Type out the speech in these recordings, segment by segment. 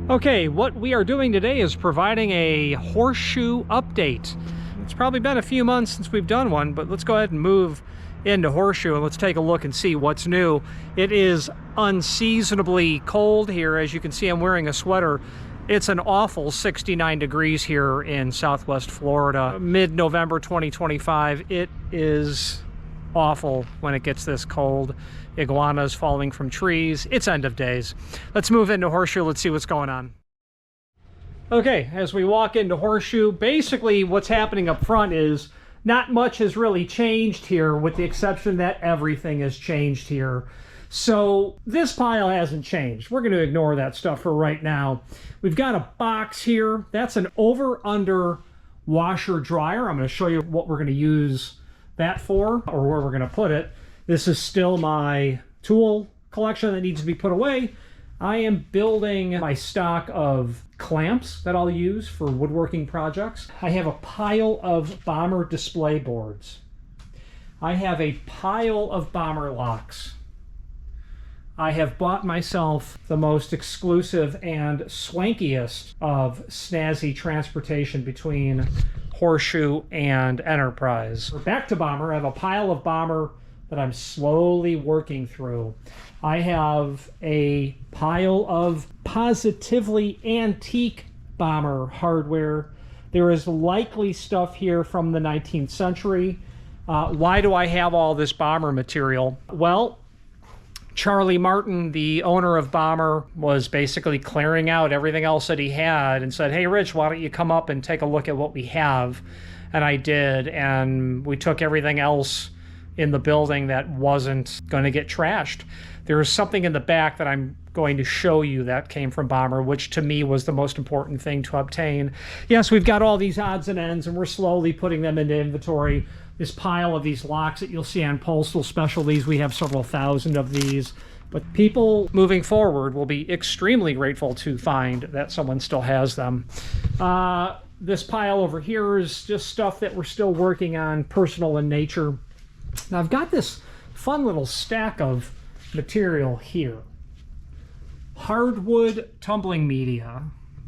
Okay, what we are doing today is providing a Horseshoe update. It's probably been a few months since we've done one, but let's go ahead and move into Horseshoe and let's take a look and see what's new. It is unseasonably cold here. As you can see, I'm wearing a sweater. It's an awful 69 degrees here in Southwest Florida. Mid-November 2025, it is awful when it gets this cold. Iguanas falling from trees. It's end of days. Let's move into Horseshoe. Let's see what's going on. Okay, as we walk into Horseshoe, basically what's happening up front is not much has really changed here, with the exception that everything has changed here. So this pile hasn't changed. We're going to ignore that stuff for right now. We've got a box here. That's an over-under washer dryer. I'm going to show you what we're going to use that for, or where we're going to put it. This is still my tool collection that needs to be put away. I am building my stock of clamps that I'll use for woodworking projects. I have a pile of Bommer display boards. I have a pile of Bommer locks. I have bought myself the most exclusive and swankiest of snazzy transportation between Horseshoe and Enterprise. Back to Bommer. I have a pile of Bommer that I'm slowly working through. I have a pile of positively antique Bommer hardware. There is likely stuff here from the 19th century. Why do I have all this Bommer material? Well, Charlie Martin, the owner of Bommer, was basically clearing out everything else that he had and said, "Hey, Rich, why don't you come up and take a look at what we have?" And I did, and we took everything else in the building that wasn't going to get trashed. There is something in the back that I'm going to show you that came from Bommer, which to me was the most important thing to obtain. Yes, we've got all these odds and ends, and we're slowly putting them into inventory. This pile of these locks that you'll see on Postal Specialties, we have several thousand of these. But people moving forward will be extremely grateful to find that someone still has them. This pile over here is just stuff that we're still working on, personal in nature. Now I've got this fun little stack of material here. Hardwood tumbling media.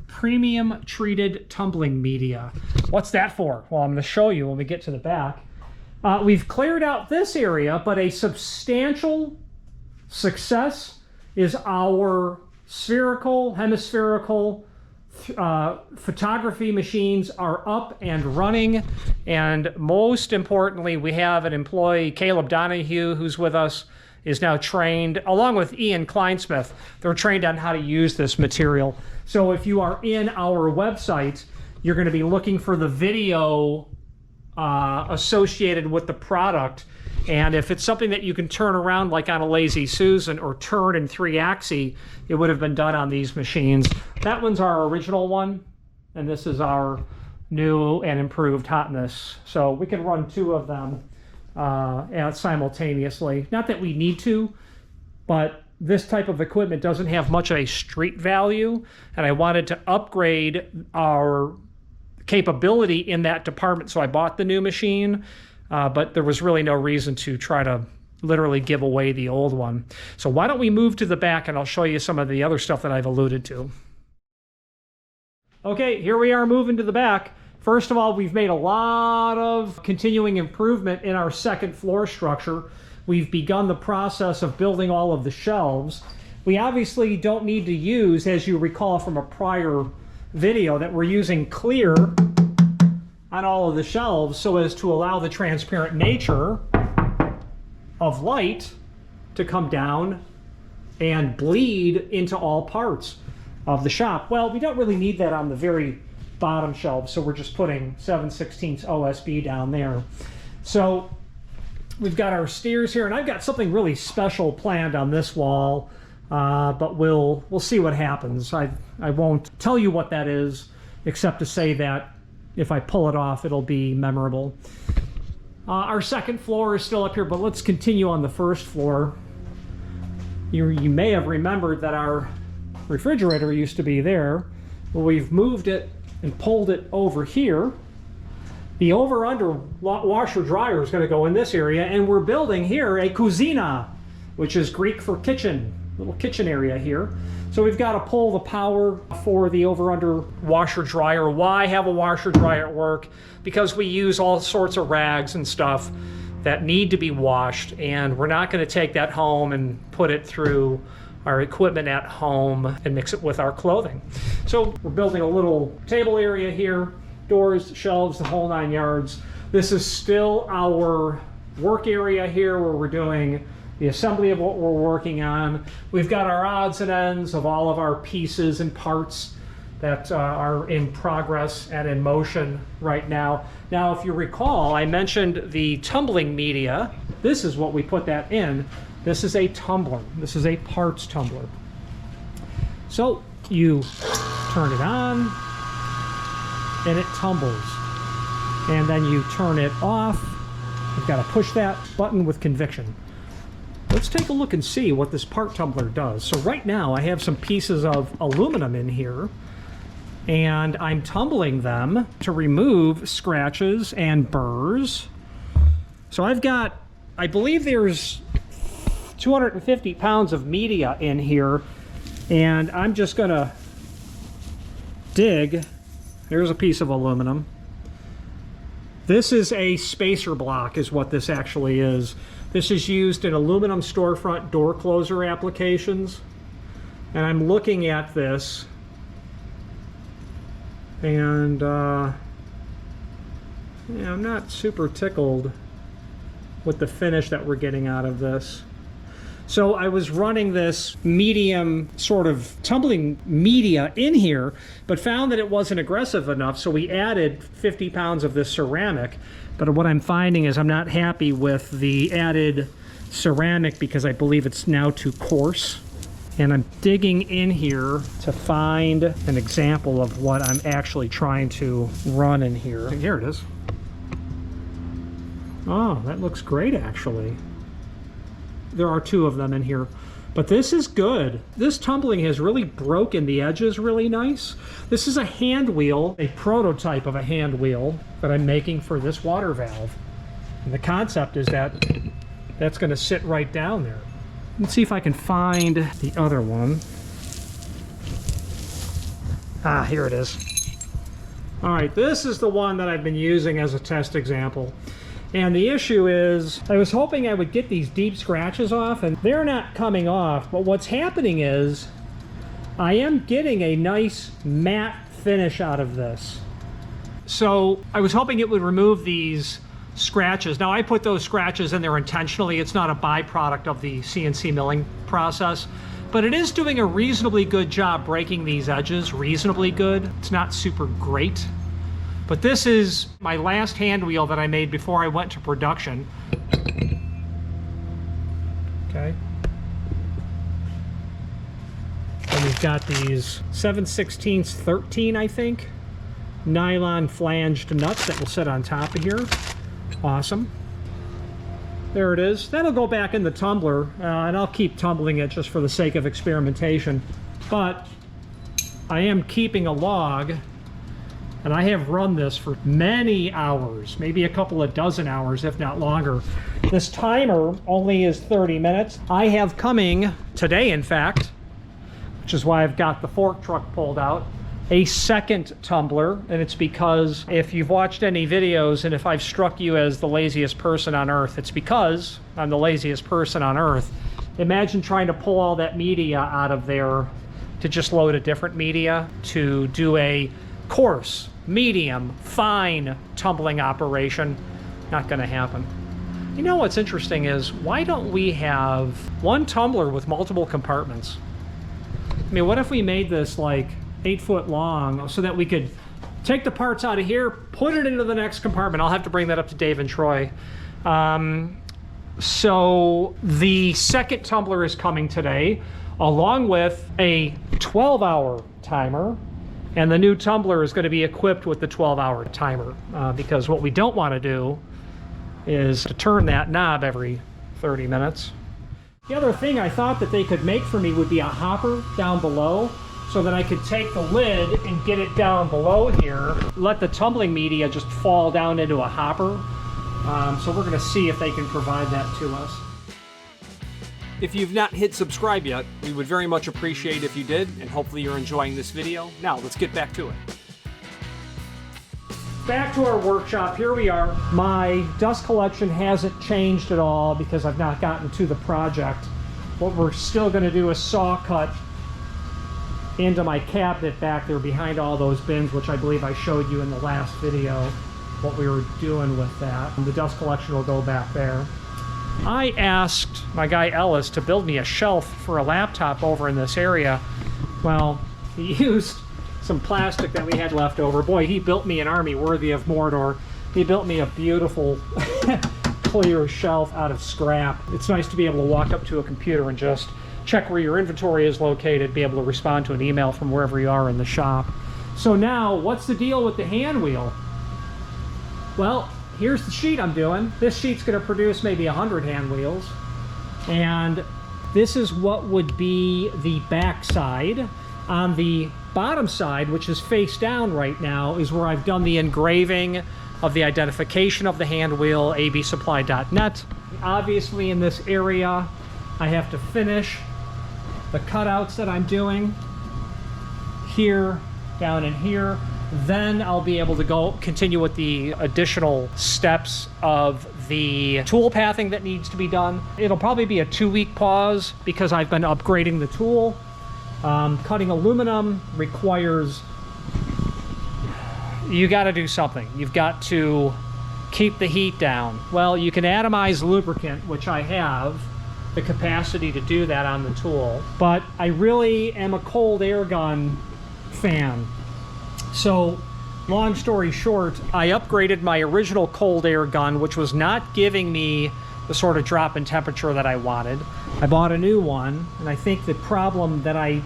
Premium treated tumbling media. What's that for? Well, I'm going to show you when we get to the back. We've cleared out this area, but a substantial success is our spherical, hemispherical photography machines are up and running, and most importantly, we have an employee, Caleb Donahue, who's with us, is now trained, along with Ian Kleinsmith. They're trained on how to use this material. So if you are in our website, you're going to be looking for the video associated with the product. And if it's something that you can turn around like on a Lazy Susan or turn in 3-axis, it would have been done on these machines. That one's our original one, and this is our new and improved hotness. So we can run two of them simultaneously. Not that we need to, but this type of equipment doesn't have much of a street value, and I wanted to upgrade our capability in that department, so I bought the new machine. But there was really no reason to try to literally give away the old one. So why don't we move to the back and I'll show you some of the other stuff that I've alluded to. Okay, here we are moving to the back. First of all, we've made a lot of continuing improvement in our second floor structure. We've begun the process of building all of the shelves. We obviously don't need to use, as you recall from a prior video, that we're using clear on all of the shelves so as to allow the transparent nature of light to come down and bleed into all parts of the shop. Well, we don't really need that on the very bottom shelf, so we're just putting 7/16 OSB down there. So we've got our stairs here, and I've got something really special planned on this wall, but we'll see what happens. I won't tell you what that is, except to say that if I pull it off, it'll be memorable. Our second floor is still up here, but let's continue on the first floor. You may have remembered that our refrigerator used to be there. Well, we've moved it and pulled it over here. The over-under washer dryer is going to go in this area, and we're building here a cucina, which is Greek for kitchen, little kitchen area here. So we've got to pull the power for the over-under washer dryer. Why have a washer dryer at work? Because we use all sorts of rags and stuff that need to be washed, and we're not going to take that home and put it through our equipment at home and mix it with our clothing. So we're building a little table area here, doors, shelves, the whole 9 yards. This is still our work area here where we're doing the assembly of what we're working on. We've got our odds and ends of all of our pieces and parts that are in progress and in motion right now. Now, if you recall, I mentioned the tumbling media. This is what we put that in. This is a tumbler. This is a parts tumbler. So you turn it on and it tumbles. And then you turn it off. You've got to push that button with conviction. Let's take a look and see what this part tumbler does. So right now I have some pieces of aluminum in here, and I'm tumbling them to remove scratches and burrs. So I've got, I believe there's 250 pounds of media in here, and I'm just gonna dig. There's a piece of aluminum. This is a spacer block is what this actually is. This is used in aluminum storefront door closer applications. And I'm looking at this, and yeah, I'm not super tickled with the finish that we're getting out of this. So I was running this medium sort of tumbling media in here, but found that it wasn't aggressive enough, so we added 50 pounds of this ceramic. But what I'm finding is I'm not happy with the added ceramic because I believe it's now too coarse. And I'm digging in here to find an example of what I'm actually trying to run in here. Here it is. Oh, that looks great actually. There are 2 of them in here, but this is good. This tumbling has really broken the edges really nice. This is a hand wheel, a prototype of a hand wheel that I'm making for this water valve. And the concept is that that's going to sit right down there. Let's see if I can find the other one. Ah, here it is. All right, this is the one that I've been using as a test example. And the issue is, I was hoping I would get these deep scratches off, and they're not coming off. But what's happening is, I am getting a nice matte finish out of this. So I was hoping it would remove these scratches. Now I put those scratches in there intentionally. It's not a byproduct of the CNC milling process, but it is doing a reasonably good job breaking these edges, reasonably good. It's not super great. But this is my last hand wheel that I made before I went to production. Okay. And we've got these 7/16 13, I think, nylon flanged nuts that will sit on top of here. Awesome. There it is. That'll go back in the tumbler, and I'll keep tumbling it just for the sake of experimentation. But I am keeping a log. And I have run this for many hours, maybe a couple of dozen hours, if not longer. This timer only is 30 minutes. I have coming today, in fact, which is why I've got the fork truck pulled out, a second tumbler. And it's because if you've watched any videos and if I've struck you as the laziest person on earth, it's because I'm the laziest person on earth. Imagine trying to pull all that media out of there to just load a different media to do a coarse, medium, fine tumbling operation. Not going to happen. You know what's interesting is, why don't we have one tumbler with multiple compartments? I mean, what if we made this like 8 foot long so that we could take the parts out of here, put it into the next compartment? I'll have to bring that up to Dave and Troy. So the second tumbler is coming today, along with a 12-hour timer. And the new tumbler is going to be equipped with the 12-hour timer, because what we don't want to do is to turn that knob every 30 minutes. The other thing I thought that they could make for me would be a hopper down below, so that I could take the lid and get it down below here, let the tumbling media just fall down into a hopper. So we're gonna see if they can provide that to us. If you've not hit subscribe yet, we would very much appreciate if you did, and hopefully you're enjoying this video. Now, let's get back to it. Back to our workshop, here we are. My dust collection hasn't changed at all because I've not gotten to the project. What we're still gonna do is saw cut into my cabinet back there behind all those bins, which I believe I showed you in the last video, what we were doing with that. The dust collection will go back there. I asked my guy Ellis to build me a shelf for a laptop over in this area. Well, he used some plastic that we had left over. Boy, he built me an army worthy of Mordor. He built me a beautiful clear shelf out of scrap. It's nice to be able to walk up to a computer and just check where your inventory is located, be able to respond to an email from wherever you are in the shop. So now, what's the deal with the hand wheel? Well, here's the sheet I'm doing. This sheet's going to produce maybe 100 hand wheels. And this is what would be the back side. On the bottom side, which is face down right now, is where I've done the engraving of the identification of the hand wheel, absupply.net. Obviously in this area, I have to finish the cutouts that I'm doing here, down in here. Then I'll be able to continue with the additional steps of the tool pathing that needs to be done. It'll probably be a 2-week pause because I've been upgrading the tool. Cutting aluminum requires, you got to do something. You've got to keep the heat down. Well, you can atomize lubricant, which I have the capacity to do that on the tool, but I really am a cold air gun fan. So long story short, I upgraded my original cold air gun, which was not giving me the sort of drop in temperature that I wanted. I bought a new one, and I think the problem that I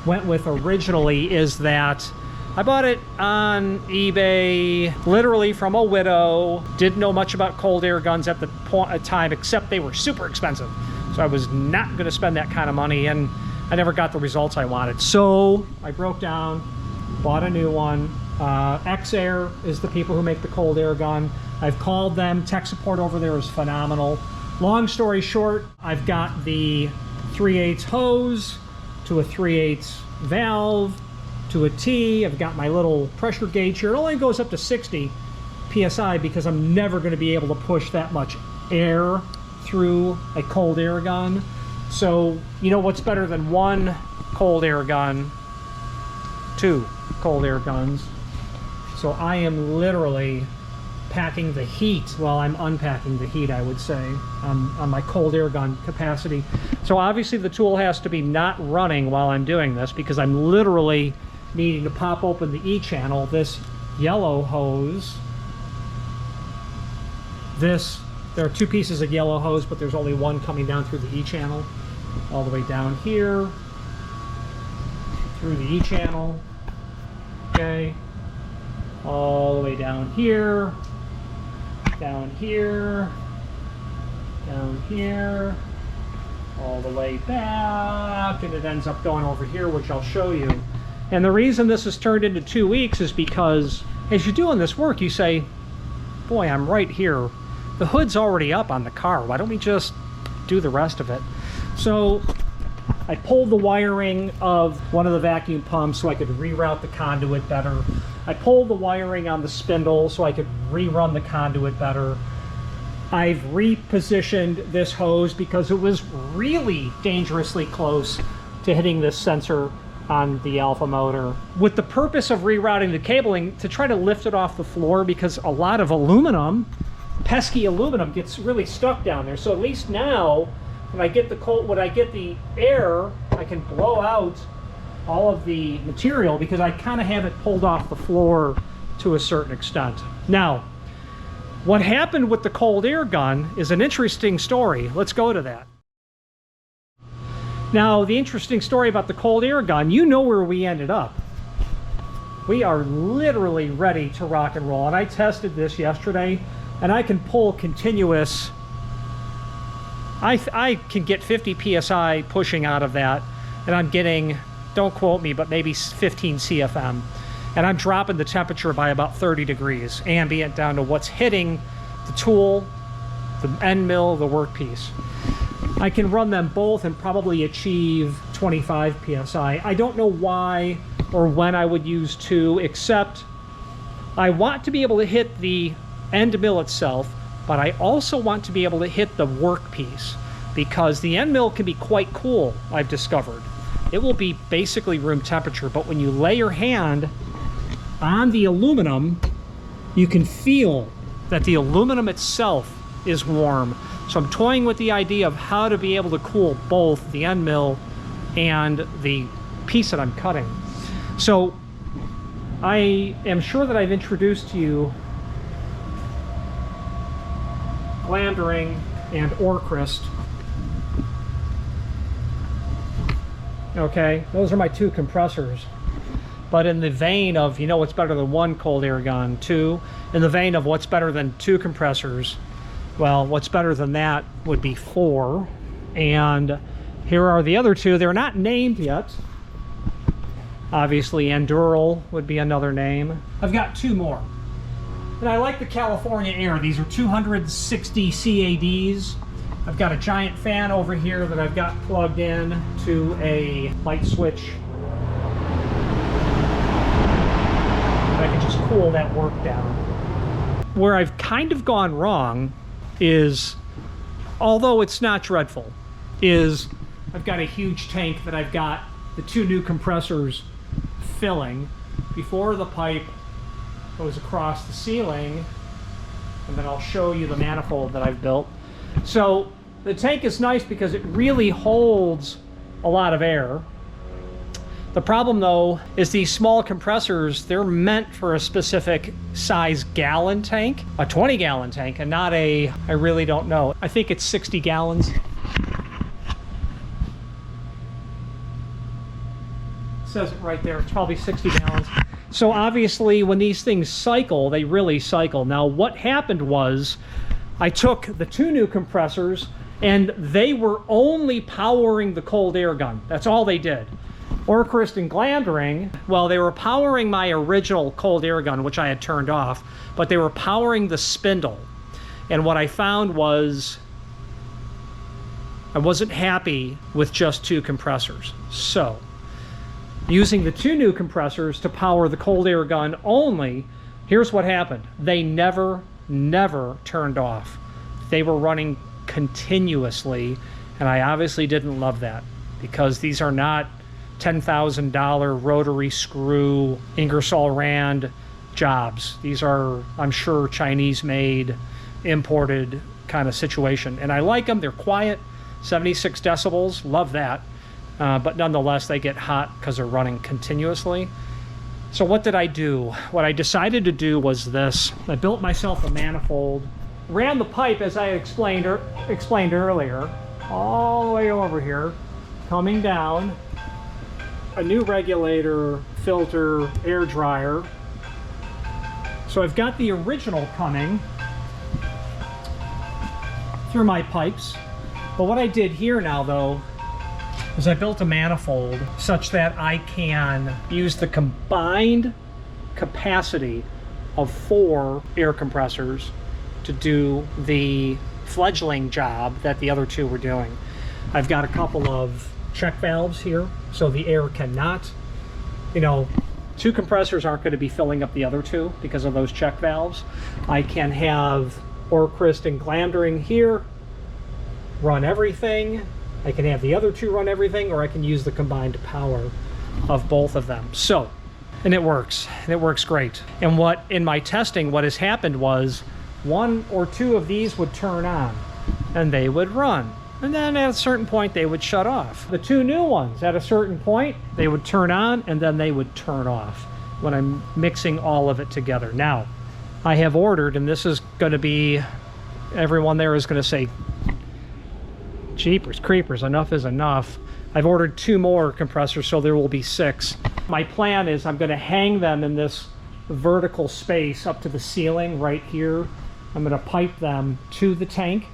went with originally is that I bought it on eBay, literally from a widow, didn't know much about cold air guns at the time, except they were super expensive. So I was not gonna spend that kind of money, and I never got the results I wanted. So I broke down, bought a new one. X-Air is the people who make the cold air gun. I've called them. Tech support over there is phenomenal. Long story short, I've got the 3/8 hose to a 3/8 valve to a T. I've got my little pressure gauge here. It only goes up to 60 PSI because I'm never going to be able to push that much air through a cold air gun. So, you know what's better than one cold air gun? 2 cold air guns. So I am literally packing the heat while I'm unpacking the heat, I would say, on my cold air gun capacity. So obviously the tool has to be not running while I'm doing this because I'm literally needing to pop open the E channel. This yellow hose, there are 2 pieces of yellow hose, but there's only one coming down through the E channel, all the way down here, through the E channel, okay, all the way down here, down here, down here, all the way back, and it ends up going over here, which I'll show you. And the reason this has turned into 2 weeks is because as you're doing this work, you say, boy, I'm right here. The hood's already up on the car. Why don't we just do the rest of it? So I pulled the wiring of one of the vacuum pumps so I could reroute the conduit better. I pulled the wiring on the spindle so I could rerun the conduit better. I've repositioned this hose because it was really dangerously close to hitting this sensor on the alpha motor, with the purpose of rerouting the cabling to try to lift it off the floor, because a lot of aluminum, pesky aluminum, gets really stuck down there. So at least now, when I get the air, I can blow out all of the material because I kind of have it pulled off the floor to a certain extent. Now, what happened with the cold air gun is an interesting story. Let's go to that. Now, the interesting story about the cold air gun, you know where we ended up. We are literally ready to rock and roll. And I tested this yesterday. and I can pull continuous. I can get 50 psi pushing out of that, and I'm getting, don't quote me, but maybe 15 CFM. And I'm dropping the temperature by about 30 degrees ambient down to what's hitting the tool, the end mill, the workpiece. I can run them both and probably achieve 25 psi. I don't know why or when I would use 2, except I want to be able to hit the end mill itself, but I also want to be able to hit the workpiece, because the end mill can be quite cool, I've discovered. It will be basically room temperature, but when you lay your hand on the aluminum, you can feel that the aluminum itself is warm. So I'm toying with the idea of how to be able to cool both the end mill and the piece that I'm cutting. So I am sure that I've introduced to you Glandering and Orchrist. Okay, those are my 2 compressors. But in the vein of, you know, what's better than 1 cold air gun? 2. In the vein of what's better than 2 compressors, well, what's better than that would be 4. And here are the other 2. They're not named yet. Obviously, Endural would be another name. I've got 2 more. And I like the California Air. These are 260 CADs. I've got a giant fan over here that I've got plugged in to a light switch. I can just cool that work down. Where I've kind of gone wrong is, although it's not dreadful, is I've got a huge tank that I've got the 2 new compressors filling before the pipe goes across the ceiling, and then I'll show you the manifold that I've built. So the tank is nice because it really holds a lot of air. The problem though is these small compressors, they're meant for a specific size gallon tank, a 20-gallon tank, and not a, I really don't know. I think it's 60 gallons. It says it right there, it's probably 60 gallons. So obviously when these things cycle, they really cycle. Now what happened was I took the 2 new compressors and they were only powering the cold air gun. That's all they did. Orchrist and Glandering, well, they were powering my original cold air gun, which I had turned off, but they were powering the spindle. And what I found was I wasn't happy with just 2 compressors. So using the 2 new compressors to power the cold air gun only, here's what happened. They never turned off. They were running continuously, and I obviously didn't love that, because these are not $10,000 rotary screw Ingersoll Rand jobs. These are, I'm sure, Chinese made, imported kind of situation. And I like them, they're quiet, 76 decibels, love that. But nonetheless, they get hot because they're running continuously. So what did I do? What I decided to do was this. I built myself a manifold, ran the pipe, as I explained earlier, all the way over here, coming down, a new regulator, filter, air dryer. So I've got the original coming through my pipes. But what I did here now, though, is I built a manifold such that I can use the combined capacity of 4 air compressors to do the fledgling job that the other 2 were doing. I've got a couple of check valves here, so the air cannot, you know, 2 compressors aren't going to be filling up the other 2 because of those check valves. I can have Orchrist and Glandering here run everything. I can have the other 2 run everything, or I can use the combined power of both of them. So, and it works great. And what, in my testing, what has happened was 1 or 2 of these would turn on and they would run. And then at a certain point they would shut off. The 2 new ones, at a certain point, they would turn on and then they would turn off when I'm mixing all of it together. Now, I have ordered, and this is going to be, everyone there is going to say, jeepers creepers, enough is enough. I've ordered 2 more compressors, so there will be 6. My plan is I'm going to hang them in this vertical space up to the ceiling right here. I'm going to pipe them to the tank.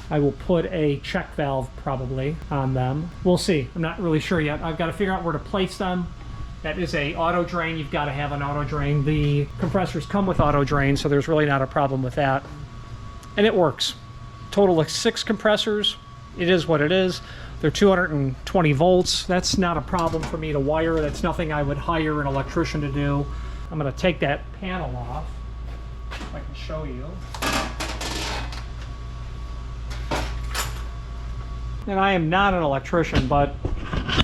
I will put a check valve probably on them. We'll see. I'm not really sure yet. I've got to figure out where to place them. That is a auto drain. You've got to have an auto drain. The compressors come with auto drain, so there's really not a problem with that. And it works. Total of 6 compressors. It is what it is. They're 220 volts. That's not a problem for me to wire. That's nothing I would hire an electrician to do. I'm going to take that panel off, if I can show you. And I am not an electrician, but,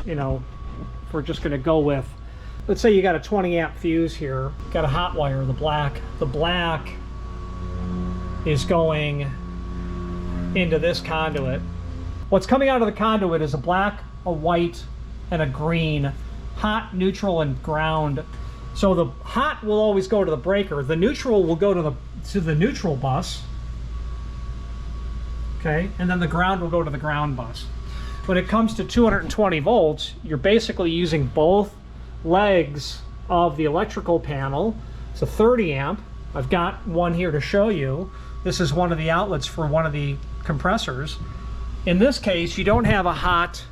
you know, if we're just going to go with, let's say you got a 20 amp fuse here, got a hot wire, the black. The black is going into this conduit. What's coming out of the conduit is a black, a white, and a green. Hot, neutral, and ground. So the hot will always go to the breaker. The neutral will go to the neutral bus. Okay, and then the ground will go to the ground bus. When it comes to 220 volts, you're basically using both legs of the electrical panel. It's a 30 amp. I've got one here to show you. This is one of the outlets for one of the compressors. In this case, you don't have a hot,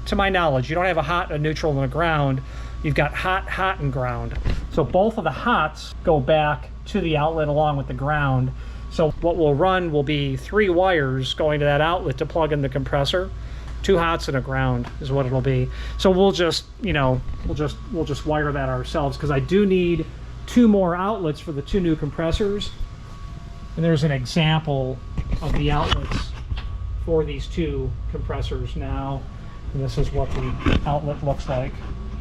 to my knowledge, you don't have a hot, a neutral, and a ground. You've got hot, hot, and ground. So both of the hots go back to the outlet along with the ground. So what we'll run will be 3 wires going to that outlet to plug in the compressor. 2 hots and a ground is what it'll be. So we'll just, you know, we'll just wire that ourselves, because I do need 2 more outlets for the 2 new compressors. And there's an example of the outlets for these 2 compressors now. And this is what the outlet looks like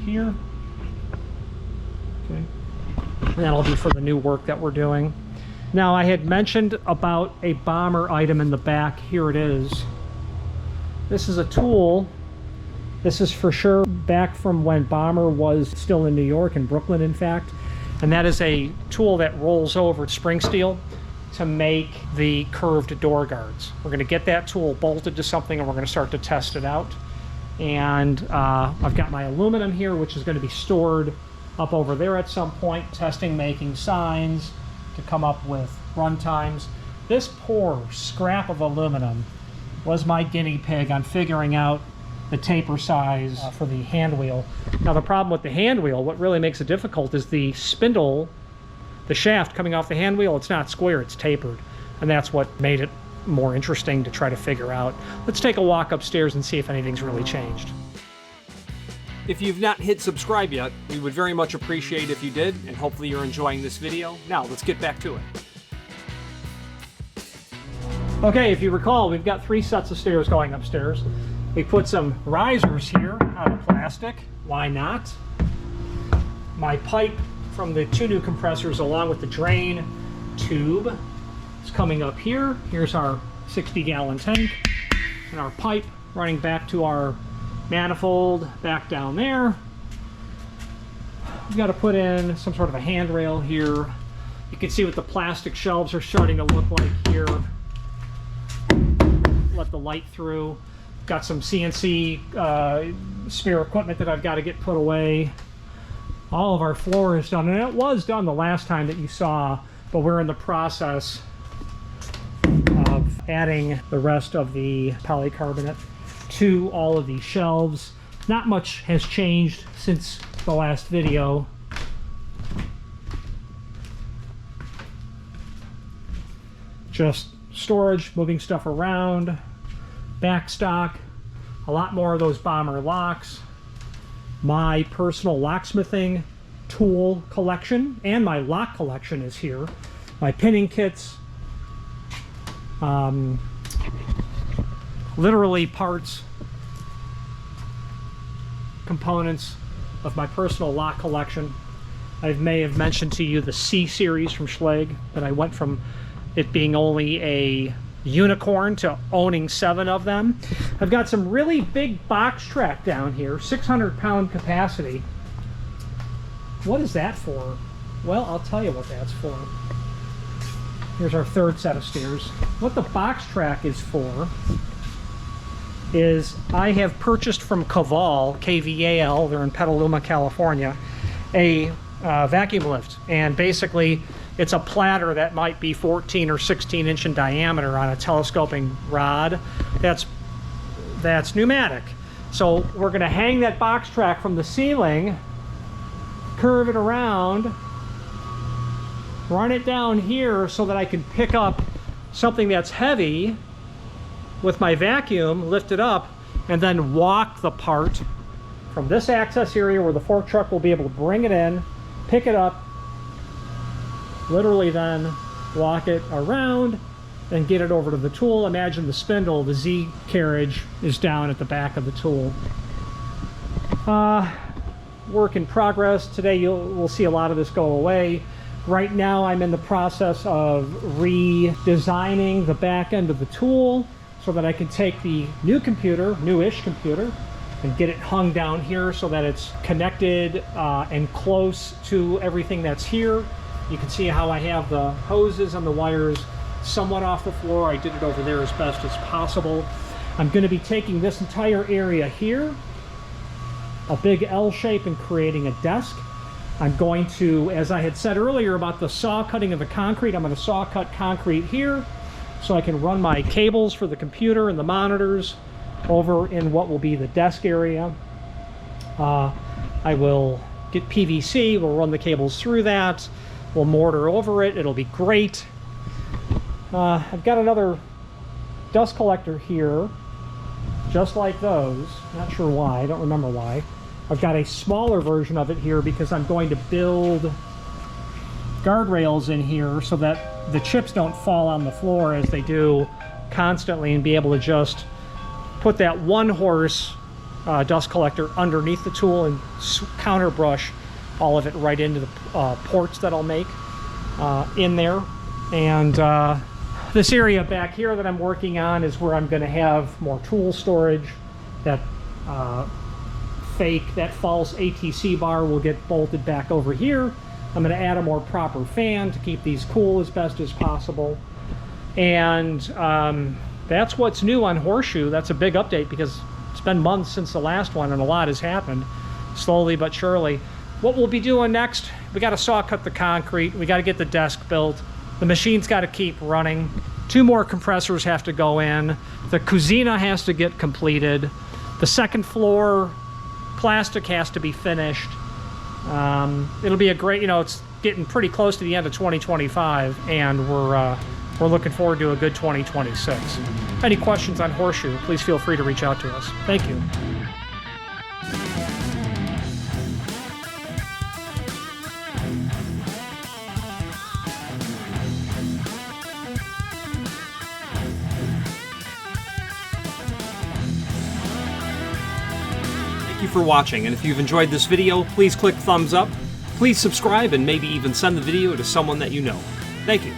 here. Okay. And that'll be for the new work that we're doing. Now, I had mentioned about a Bommer item in the back. Here it is. This is a tool. This is for sure back from when Bommer was still in New York, in Brooklyn, in fact. And that is a tool that rolls over spring steel to make the curved door guards. We're going to get that tool bolted to something, and we're going to start to test it out. And I've got my aluminum here, which is going to be stored up over there at some point, testing, making signs to come up with run times. This poor scrap of aluminum was my guinea pig on figuring out the taper size for the hand wheel. Now, the problem with the hand wheel, what really makes it difficult, is the spindle, the shaft coming off the hand wheel. It's not square, it's tapered. And that's what made it more interesting to try to figure out. Let's take a walk upstairs and see if anything's really changed. If you've not hit subscribe yet, we would very much appreciate if you did, and hopefully you're enjoying this video. Now, let's get back to it. Okay, if you recall, we've got 3 sets of stairs going upstairs. We put some risers here out of plastic. Why not? My pipe from the 2 new compressors, along with the drain tube, is coming up here. Here's our 60-gallon tank, and our pipe running back to our manifold back down there. We've got to put in some sort of a handrail here. You can see what the plastic shelves are starting to look like here. Let the light through. Got some CNC spare equipment that I've got to get put away. All of our floor is done, and it was done the last time that you saw, but we're in the process of adding the rest of the polycarbonate to all of these shelves. Not much has changed since the last video. Just storage, moving stuff around, back stock, a lot more of those Bommer locks, my personal locksmithing tool collection, and my lock collection is here. My pinning kits, literally parts, components of my personal lock collection. I may have mentioned to you the C series from Schlage, that I went from it being only a unicorn to owning 7 of them. I've got some really big box track down here, 600-pound capacity. What is that for? Well, I'll tell you what that's for. Here's our 3rd set of stairs. What the box track is for is I have purchased from Kval, K-V-A-L, they're in Petaluma, California, a vacuum lift. And basically It's a platter that might be 14 or 16 inch in diameter on a telescoping rod. That's pneumatic. So we're going to hang that box track from the ceiling, curve it around, run it down here so that I can pick up something that's heavy with my vacuum, lift it up, and then walk the part from this access area where the fork truck will be able to bring it in, pick it up, literally then walk it around and get it over to the tool. Imagine the spindle, the Z carriage is down at the back of the tool. Work in progress. Today we'll see a lot of this go away. Right now I'm in the process of redesigning the back end of the tool so that I can take the new computer, newish computer, and get it hung down here so that it's connected and close to everything that's here. You can see how I have the hoses and the wires somewhat off the floor. I did it over there as best as possible. I'm going to be taking this entire area here, a big L shape, and creating a desk. I'm going to, as I had said earlier about the saw cutting of the concrete, I'm going to saw cut concrete here so I can run my cables for the computer and the monitors over in what will be the desk area. I will get PVC, we'll run the cables through that, we'll mortar over it, it'll be great. I've got another dust collector here, just like those. Not sure why, I don't remember why. I've got a smaller version of it here because I'm going to build guardrails in here so that the chips don't fall on the floor as they do constantly, and be able to just put that one horse dust collector underneath the tool and counter brush all of it right into the ports that I'll make in there. And this area back here that I'm working on is where I'm going to have more tool storage. That that false ATC bar will get bolted back over here. I'm going to add a more proper fan to keep these cool as best as possible. And that's what's new on Horseshoe. That's a big update because it's been months since the last one and a lot has happened, slowly but surely. What we'll be doing next, we got to saw cut the concrete, we got to get the desk built, the machine's got to keep running, 2 more compressors have to go in, the cuisina has to get completed, the second floor plastic has to be finished. It'll be a great, it's getting pretty close to the end of 2025, and we're looking forward to a good 2026. Any questions on Horseshoe, please feel free to reach out to us. Thank you. Thank you for watching, and if you've enjoyed this video, please click thumbs up, please subscribe, and maybe even send the video to someone that you know. Thank you.